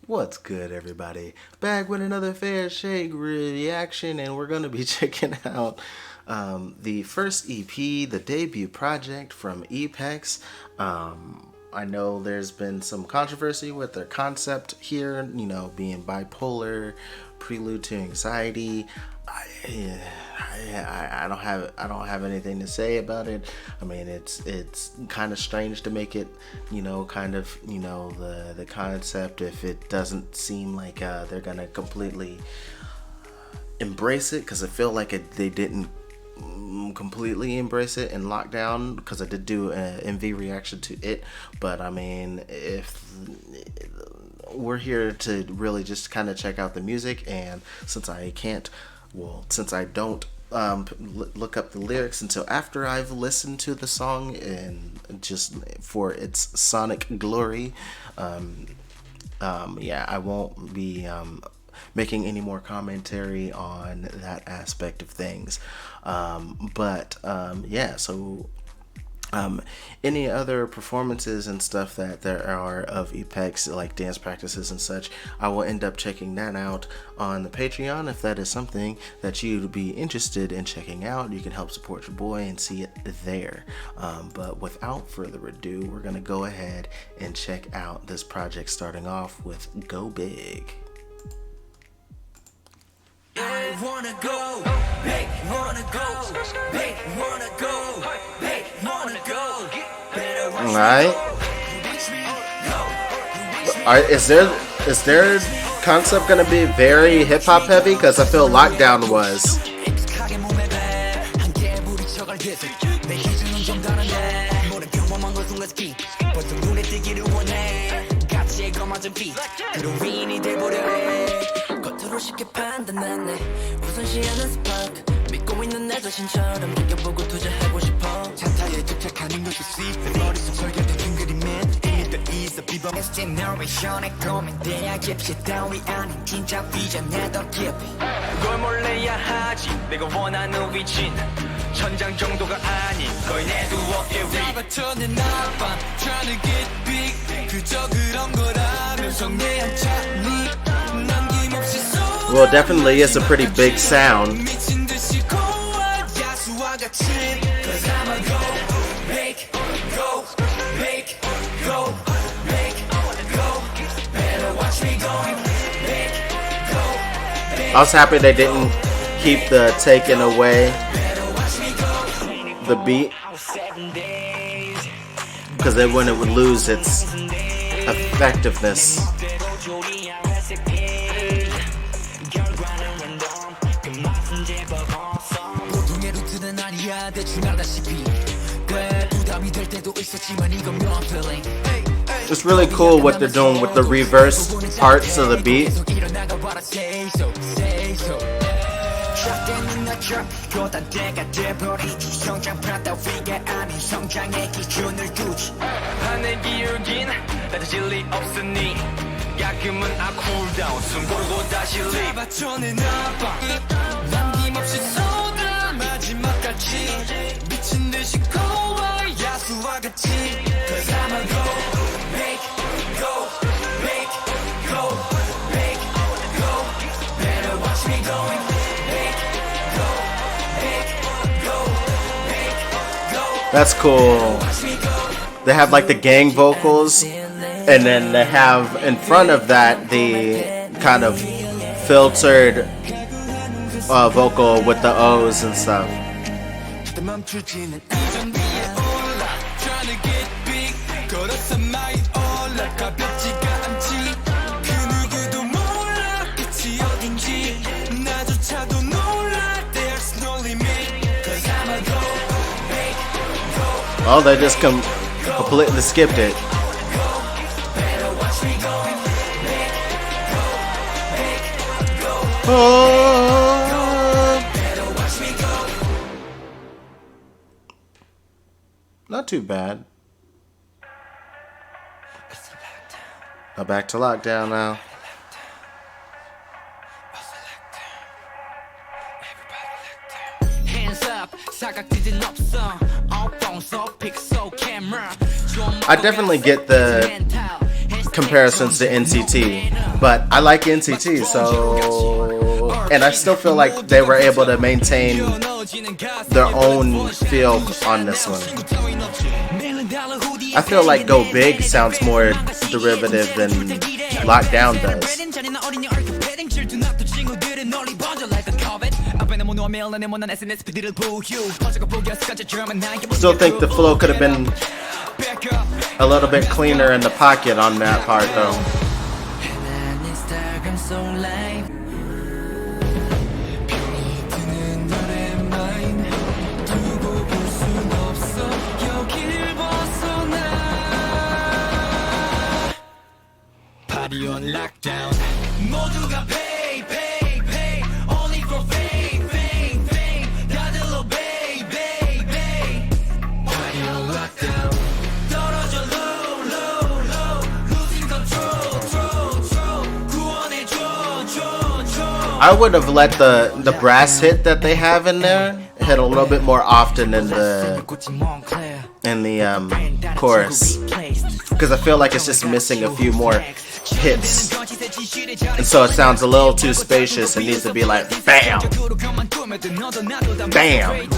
What's good, everybody? Back with another Fair Shake reaction, and we're going to be checking out the first EP, the debut project from EPEX. I know there's been some controversy with their concept here, being bipolar, prelude to anxiety. I don't have anything to say about it. I mean, it's kind of strange to make it, the concept if it doesn't seem like they're gonna completely embrace it, because I feel like they didn't completely embrace it in lockdown, because I did do an MV reaction to it. But I mean, if we're here to really just kind of check out the music, and since I don't look up the lyrics until after I've listened to the song and just for its sonic glory, yeah, I won't be making any more commentary on that aspect of things. Yeah, so any other performances and stuff that there are of EPEX, like dance practices and such, I will end up checking that out on the Patreon. If that is something that you'd be interested in checking out, you can help support your boy and see it there. But without further ado, we're going to go ahead and check out this project, starting off with Go Big. I wanna go big, wanna go big, wanna go big, wanna go better. All right. Is their concept gonna be very hip hop heavy? Because I feel Lockdown was. 쉽게 판단하네 우선시하는 스파크 믿고 있는 내 자신처럼 느껴보고 투자하고 싶어 찬타에 집착하는 것이 see 머릿속 설계된 그림엔 이미 더 있어 비범의 제너레이션에 고민돼야 깊이 따위 아닌 진짜 비전에 더 깊이 걸 몰래야 하지 내가 원하는 위치는 천장 정도가 아닌 거의 내 두어의 위 잡아쳐낸 나밤 trying to get big 그저 그런 거라면서 내 한참이 Well, definitely it's a pretty big sound. I was happy they didn't keep the taking away the beat, because then when it would lose its effectiveness. It's really cool what they're doing with the reverse parts of the beat. That's cool. They have like the gang vocals, and then they have in front of that the kind of filtered vocal with the O's and stuff. Oh, they just completely skipped it. Oh. Not too bad. Now back to Lockdown now. I definitely get the comparisons to NCT, but I like NCT, so, and I still feel like they were able to maintain their own feel on this one. I feel like Go Big sounds more derivative than Lockdown does. Still think the flow could have been a little bit cleaner in the pocket on that part though. Party on lockdown. 모두가 pay, pay, pay. Only for fame, fame, fame. 다들 low, babe, babe, babe. Party on lockdown. 떨어져 low, low, low. Losing control, control. 구원해줘, 줘. I would have let the brass hit that they have in there hit a little bit more often in the chorus, because I feel like it's just missing a few more hits, and so it sounds a little too spacious. It needs to be like bam, bam.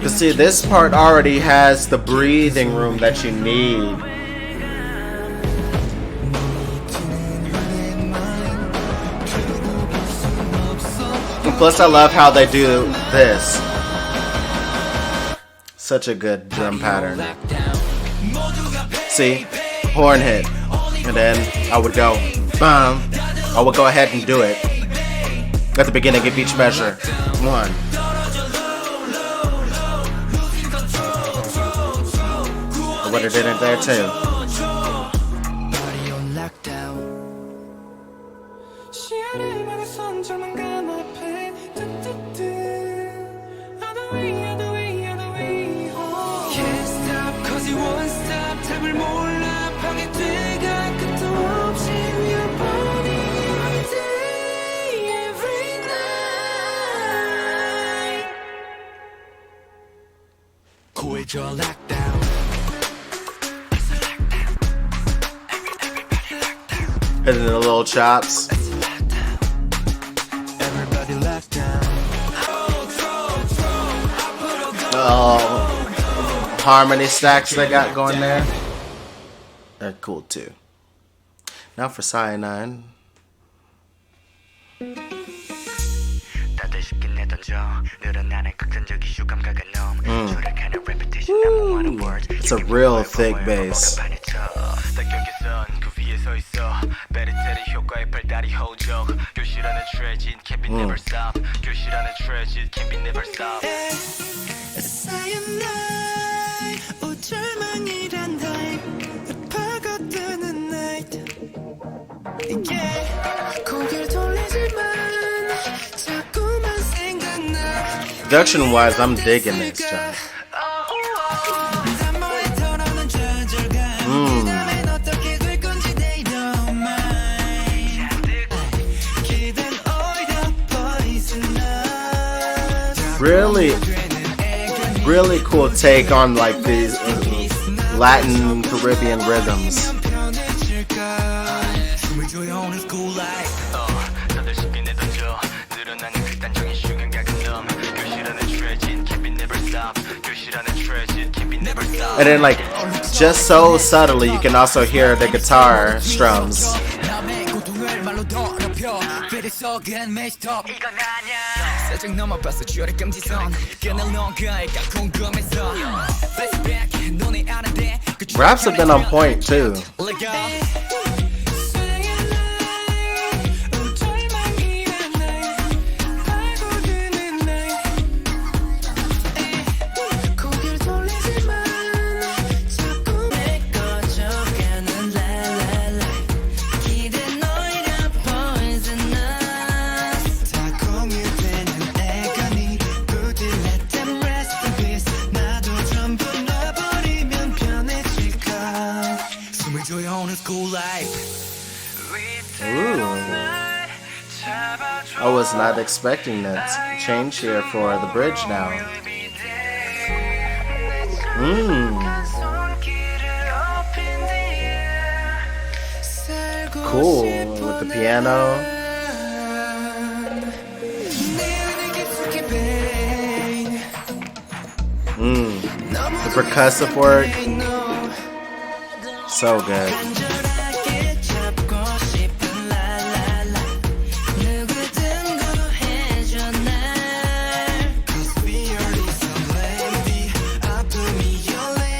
But see, this part already has the breathing room that you need. Plus, I love how they do this. Such a good drum pattern. See, horn hit, and then I would go, bam. I would go ahead and do it at the beginning of each measure. One. I would have did it there too. Hitting the little chops. Oh, harmony stacks they got going there. They're cool too. Now for Cyanide. It's a real thick bass. Production wise, I'm digging this, John. Really cool take on like these Latin Caribbean rhythms. And then like just so subtly you can also hear the guitar strums. Raps have been on point too. I was not expecting that change here for the bridge now. Cool with the piano. The percussive work. So good.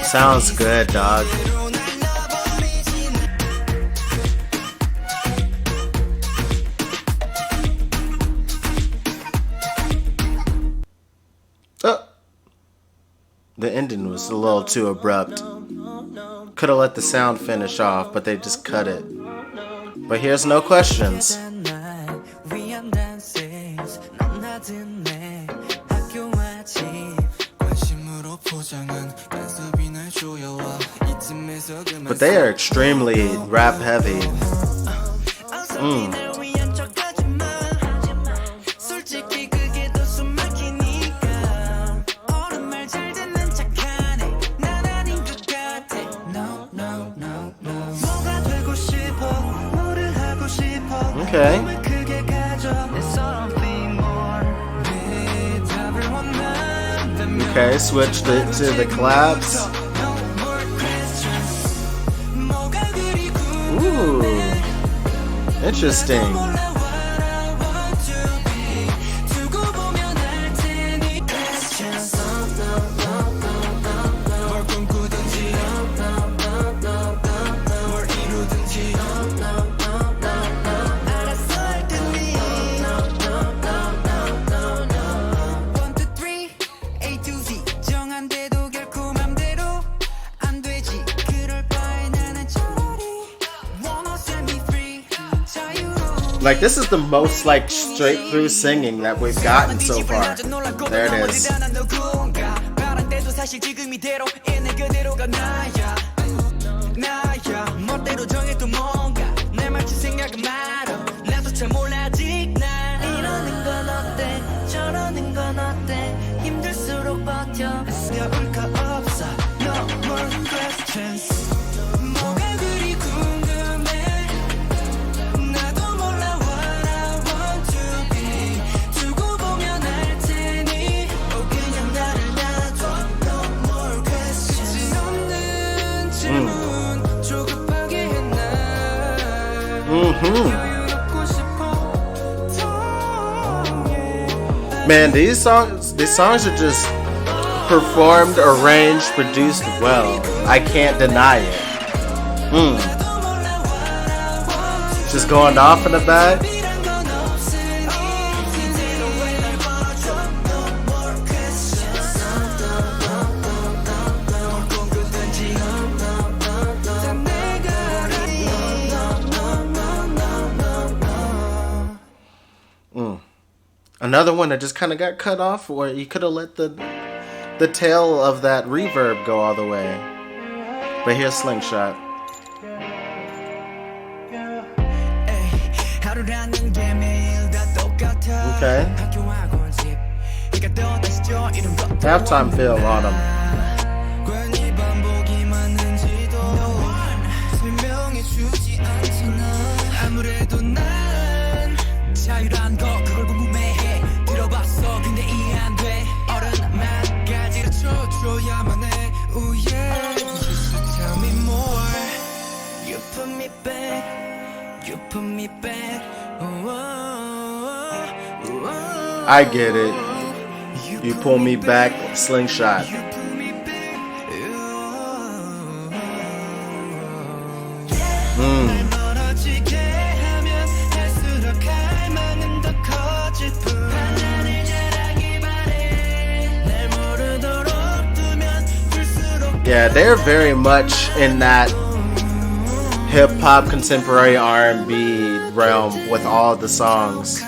Sounds good, dog. Oh. The ending was a little too abrupt. Could have let the sound finish off, but they just cut it. But here's no questions. But they are extremely rap heavy. Okay. Okay, switched it to the claps. Ooh, interesting. Like, this is the most like straight through singing that we've gotten so far. There it is. Man, these songs are just performed, arranged, produced well. I can't deny it. Just going off in the back. Another one that just kind of got cut off, or you could have let the tail of that reverb go all the way. But here's Slingshot. Okay. Halftime feel on them. I get it. You pull me back, Slingshot. Yeah, they're very much in that hip-hop, contemporary R&B realm with all the songs.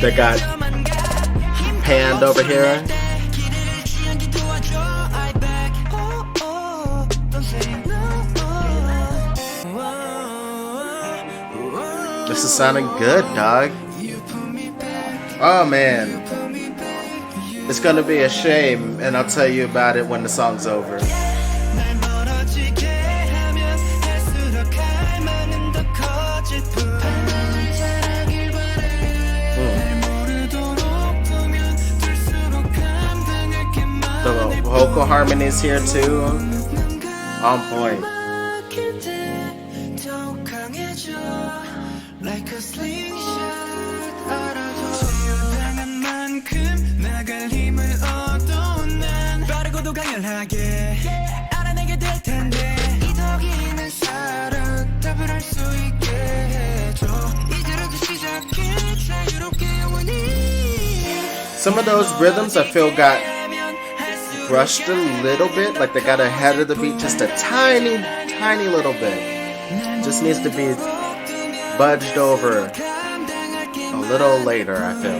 That got panned over here. This is sounding good, dog. Oh man, it's gonna be a shame, and I'll tell you about it when the song's over. The vocal harmonies here too, on point. Like a slingshot 당한 만큼 나갈 힘을 얻어 난 빠르고도 강렬하게 알아내게 될 텐데 이덕이는 사랑 답을 할 수 있게 해줘 이제라도 시작해 자유롭게 영원히. Some of those rhythms I feel got brushed a little bit, like they got ahead of the beat just a tiny little bit. Just needs to be budged over a little later, I feel.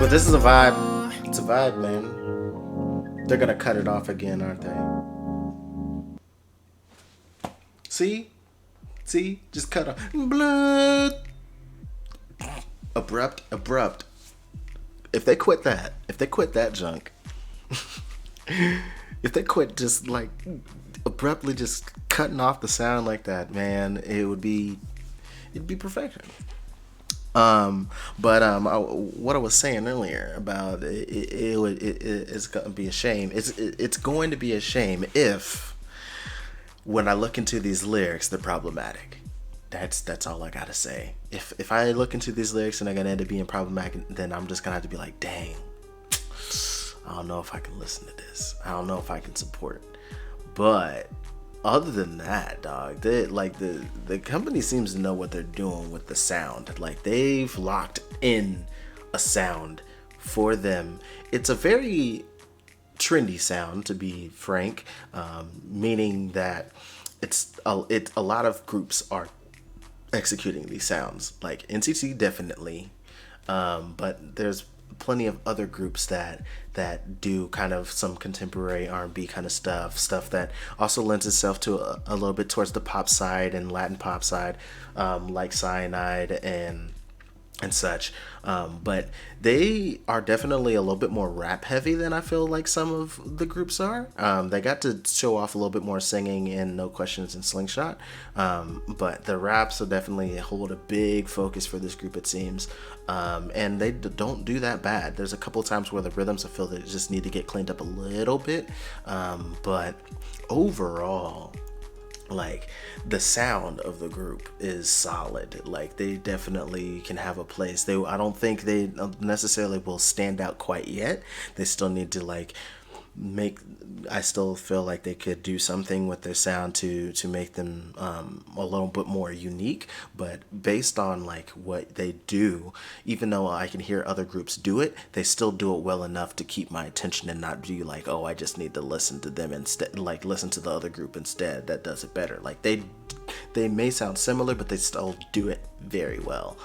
But this is a vibe. It's a vibe, man. They're gonna cut it off again, aren't they? See? Just cut off. Blood. Abrupt. If they quit that junk, if they quit just like abruptly just cutting off the sound like that, man, it'd be perfection. What I was saying earlier about it's gonna be a shame. It's going to be a shame if, when I look into these lyrics, they're problematic. That's all I gotta say. If I look into these lyrics and they're gonna end up being problematic, then I'm just gonna have to be like, dang, I don't know if I can listen to this. I don't know if I can support it. But other than that, dog, the company seems to know what they're doing with the sound. Like, they've locked in a sound for them. It's a very trendy sound, to be frank, meaning that a lot of groups are executing these sounds. Like NCT definitely, but there's plenty of other groups that do kind of some contemporary R&B kind of stuff that also lends itself to a little bit towards the pop side and Latin pop side, like Cyanide and such, but they are definitely a little bit more rap heavy than I feel like some of the groups are. They got to show off a little bit more singing in No Questions and Slingshot, but the raps will definitely hold a big focus for this group, it seems, and they don't do that bad. There's a couple of times where the rhythms I feel that just need to get cleaned up a little bit, but overall, like, the sound of the group is solid. Like, they definitely can have a place. I don't think they necessarily will stand out quite yet. They still need to I still feel like they could do something with their sound to make them a little bit more unique. But based on like what they do, even though I can hear other groups do it, they still do it well enough to keep my attention and not be like, oh, I just need to listen to them instead, like listen to the other group instead that does it better. Like, they may sound similar, but they still do it very well.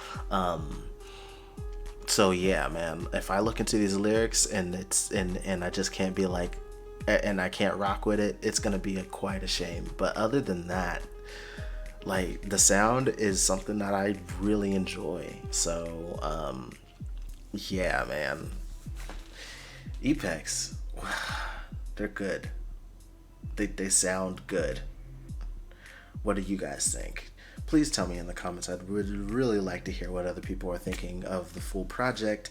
So yeah, man, if I look into these lyrics and I just can't be like, and I can't rock with it, it's gonna be quite a shame. But other than that, like, the sound is something that I really enjoy. So yeah, man, EPEX, they're good. They sound good. What do you guys think? Please tell me in the comments. I'd really like to hear what other people are thinking of the full project.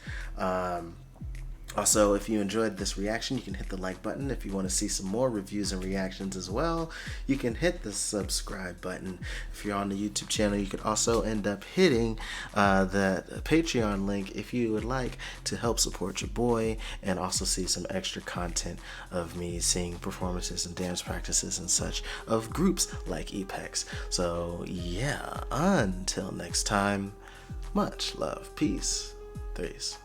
Also, if you enjoyed this reaction, you can hit the like button. If you want to see some more reviews and reactions as well, you can hit the subscribe button. If you're on the YouTube channel, you could also end up hitting the Patreon link if you would like to help support your boy and also see some extra content of me seeing performances and dance practices and such of groups like EPEX. So yeah, until next time, much love, peace, threes.